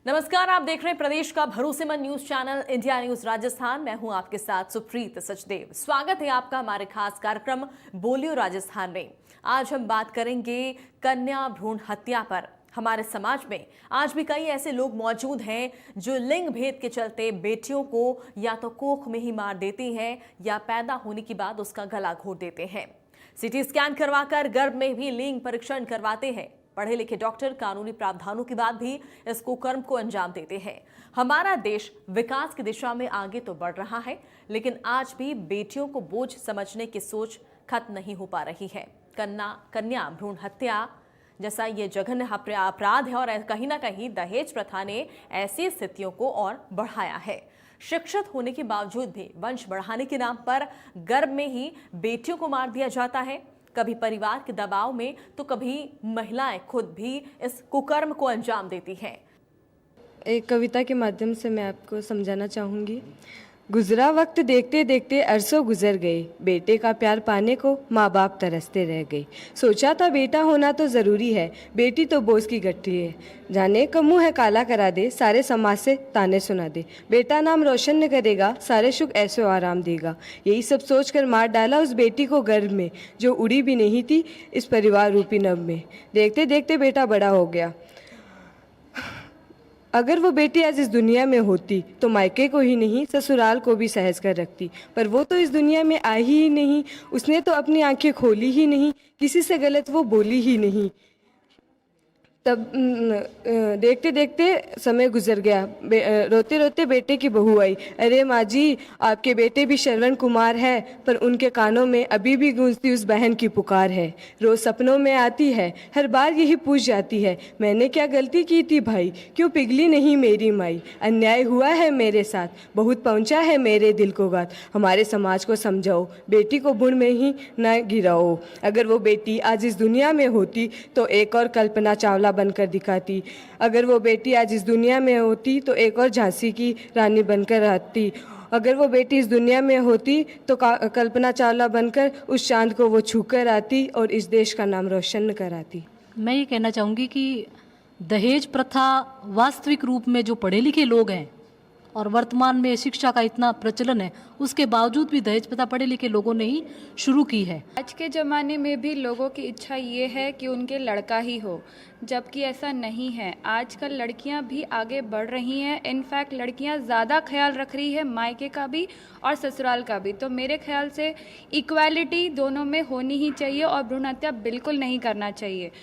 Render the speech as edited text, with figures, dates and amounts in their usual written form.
नमस्कार, आप देख रहे हैं प्रदेश का भरोसेमंद news channel India news Rajasthan. मैं हूं आपके साथ सुप्रीत सचदेव। स्वागत है आपका हमारे खास कार्यक्रम बोलियो राजस्थान में। आज हम बात करेंगे कन्या भ्रूण हत्या पर। हमारे समाज में आज भी कई ऐसे लोग मौजूद हैं जो लिंग भेद के चलते बेटियों को या तो कोख में ही मार देती हैं या पैदा होने के बाद उसका गला घोट देते हैं। सीटी स्कैन करवाकर गर्भ में भी लिंग परीक्षण करवाते हैं। पढ़े लिखे डॉक्टर कानूनी प्रावधानों के बाद भी इस कुकर्म को अंजाम देते हैं। हमारा देश विकास की दिशा में आगे तो बढ़ रहा है, लेकिन आज भी बेटियों को बोझ समझने की सोच खत्म नहीं हो पा रही है। कन्या भ्रूण हत्या जैसा ये जघन्य अपराध है और कहीं ना कहीं दहेज प्रथा ने ऐसी स्थितियों को और बढ़ाया है। शिक्षित होने के बावजूद भी वंश बढ़ाने के नाम पर गर्भ में ही बेटियों को मार दिया जाता है। कभी परिवार के दबाव में तो कभी महिलाएं खुद भी इस कुकर्म को अंजाम देती हैं। एक कविता के माध्यम से मैं आपको समझाना चाहूँगी। गुजरा वक्त देखते देखते अरसों गुजर गए, बेटे का प्यार पाने को माँ बाप तरसते रह गए। सोचा था बेटा होना तो ज़रूरी है, बेटी तो बोझ की गट्ठी है। जाने का मुँह है काला करा दे, सारे समाज से ताने सुना दे। बेटा नाम रोशन न करेगा, सारे सुख ऐसे आराम देगा। यही सब सोचकर मार डाला उस बेटी को गर्भ में, जो उड़ी भी नहीं थी इस परिवार रूपी नभ में। देखते देखते बेटा बड़ा हो गया। अगर वो बेटी आज इस दुनिया में होती तो मायके को ही नहीं ससुराल को भी सहज कर रखती, पर वो तो इस दुनिया में आई ही नहीं। उसने तो अपनी आंखें खोली ही नहीं, किसी से गलत वो बोली ही नहीं। तब देखते देखते समय गुजर गया। रोते रोते बेटे की बहू आई। अरे माँ जी, आपके बेटे भी श्रवण कुमार है, पर उनके कानों में अभी भी गूंजती उस बहन की पुकार है। रोज सपनों में आती है, हर बार यही पूछ जाती है, मैंने क्या गलती की थी भाई, क्यों पिघली नहीं मेरी माई। अन्याय हुआ है मेरे साथ, बहुत पहुँचा है मेरे दिल को घात। हमारे समाज को समझाओ, बेटी को भ्रूण में ही न गिराओ। अगर वो बेटी आज इस दुनिया में होती तो एक और कल्पना चावला बनकर दिखाती। अगर वो बेटी आज इस दुनिया में होती तो एक और झांसी की रानी बनकर आती। अगर वो बेटी इस दुनिया में होती तो कल्पना चावला बनकर उस चांद को वो छूकर आती और इस देश का नाम रोशन कराती। मैं ये कहना चाहूँगी कि दहेज प्रथा वास्तविक रूप में जो पढ़े लिखे लोग हैं और वर्तमान में शिक्षा का इतना प्रचलन है, उसके बावजूद भी दहेज प्रथा पढ़े लिखे लोगों ने ही शुरू की है। आज के ज़माने में भी लोगों की इच्छा ये है कि उनके लड़का ही हो, जबकि ऐसा नहीं है। आजकल लड़कियां भी आगे बढ़ रही हैं। इनफैक्ट लड़कियां ज़्यादा ख्याल रख रही है मायके का भी और ससुराल का भी। तो मेरे ख्याल से इक्वालिटी दोनों में होनी ही चाहिए और भ्रूण हत्या बिल्कुल नहीं करना चाहिए।